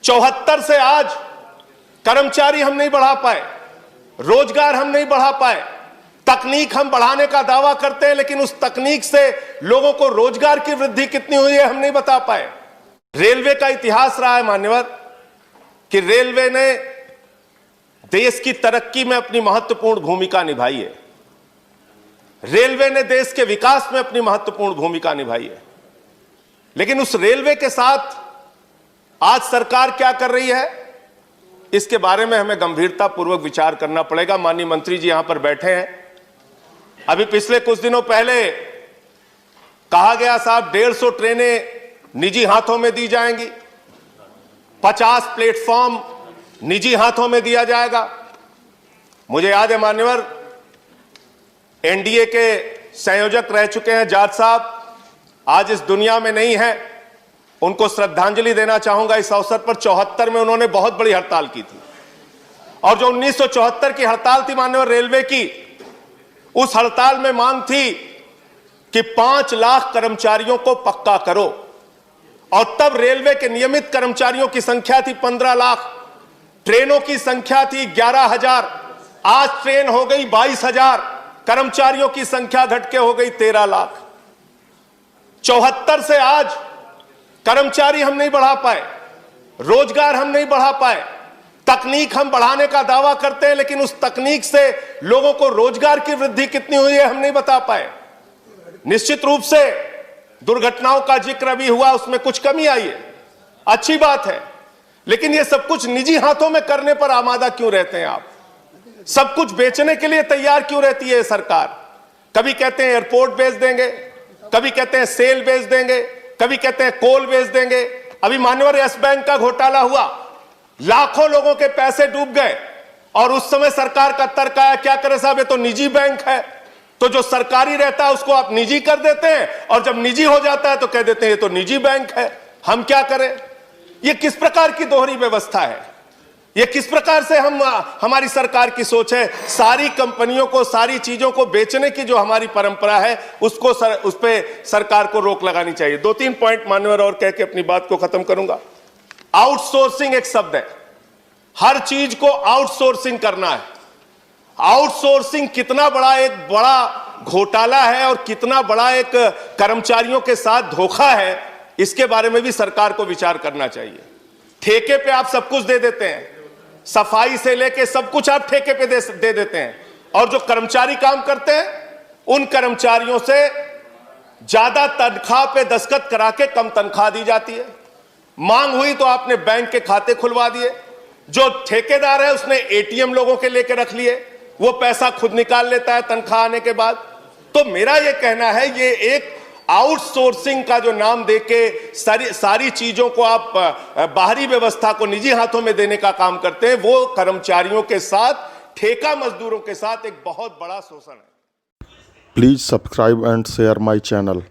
74 से आज कर्मचारी हम नहीं बढ़ा पाए, रोजगार हम नहीं बढ़ा पाए। तकनीक हम बढ़ाने का दावा करते हैं, लेकिन उस तकनीक से लोगों को रोजगार की वृद्धि कितनी हुई है हम नहीं बता पाए। रेलवे का इतिहास रहा है मान्यवर कि रेलवे ने देश की तरक्की में अपनी महत्वपूर्ण भूमिका निभाई है। रेलवे ने देश के विकास में अपनी महत्वपूर्ण भूमिका निभाई है। लेकिन उस रेलवे के साथ आज सरकार क्या कर रही है, इसके बारे में हमें गंभीरता पूर्वक विचार करना पड़ेगा। माननीय मंत्री जी यहां पर बैठे हैं। अभी पिछले कुछ दिनों पहले कहा गया साहब 150 ट्रेनें निजी हाथों में दी जाएंगी, 50 प्लेटफॉर्म निजी हाथों में दिया जाएगा। मुझे याद है मान्यवर, एनडीए के संयोजक रह चुके हैं जाट साहब, आज इस दुनिया में नहीं है। उनको श्रद्धांजलि देना चाहूंगा इस अवसर पर। 74 में उन्होंने बहुत बड़ी हड़ताल की थी, और जो 1974 की हड़ताल थी मान्यवर रेलवे की, उस हड़ताल में मांग थी कि 5 लाख कर्मचारियों को पक्का करो। और तब रेलवे के नियमित कर्मचारियों की संख्या थी 15 लाख, ट्रेनों की संख्या थी 11,000, आज ट्रेन हो गई 22,000, कर्मचारियों की संख्या घट के हो गई 13 लाख। 74 से आज कर्मचारी हम नहीं बढ़ा पाए, रोजगार हम नहीं बढ़ा पाए। तकनीक हम बढ़ाने का दावा करते हैं, लेकिन उस तकनीक से लोगों को रोजगार की वृद्धि कितनी हुई है हम नहीं बता पाए। निश्चित रूप से दुर्घटनाओं का जिक्र अभी हुआ, उसमें कुछ कमी आई है, अच्छी बात है। लेकिन ये सब कुछ निजी हाथों में करने पर आमादा क्यों रहते हैं आप? सब कुछ बेचने के लिए तैयार क्यों रहती है सरकार? कभी कहते हैं एयरपोर्ट बेच देंगे, कभी कहते हैं सेल बेच देंगे, कभी कहते हैं कोल बेच देंगे। अभी मान्यवर यस बैंक का घोटाला हुआ, लाखों लोगों के पैसे डूब गए, और उस समय सरकार का तर्क आया क्या करे साहब, ये तो निजी बैंक है, तो जो सरकारी रहता है उसको आप निजी कर देते हैं, और जब निजी हो जाता है तो कह देते हैं ये तो निजी बैंक है, हम क्या करें? ये किस प्रकार की दोहरी व्यवस्था है? ये किस प्रकार से हमारी सरकार की सोच है? सारी कंपनियों को, सारी चीजों को बेचने की जो हमारी परंपरा है, उसको उस पे सरकार को रोक लगानी चाहिए। 2-3 पॉइंट मान्यवर और कह के अपनी बात को खत्म करूंगा। आउटसोर्सिंग एक शब्द है, हर चीज को आउटसोर्सिंग करना है। आउटसोर्सिंग कितना बड़ा घोटाला है और कितना बड़ा एक कर्मचारियों के साथ धोखा है, इसके बारे में भी सरकार को विचार करना चाहिए। ठेके पे आप सब कुछ दे देते हैं, सफाई से लेके सब कुछ आप ठेके पे दे देते हैं, और जो कर्मचारी काम करते हैं उन कर्मचारियों से ज्यादा तनख्वाह पे दस्तखत करा के कम तनख्वाह दी जाती है। मांग हुई तो आपने बैंक के खाते खुलवा दिए, जो ठेकेदार है उसने एटीएम लोगों के लेके रख लिए, वो पैसा खुद निकाल लेता है तनख्वाह आने के बाद। तो मेरा ये कहना है, ये एक आउटसोर्सिंग का जो नाम देके सारी चीजों को आप बाहरी व्यवस्था को निजी हाथों में देने का काम करते हैं, वो कर्मचारियों के साथ, ठेका मजदूरों के साथ एक बहुत बड़ा शोषण है। Please subscribe and share my channel.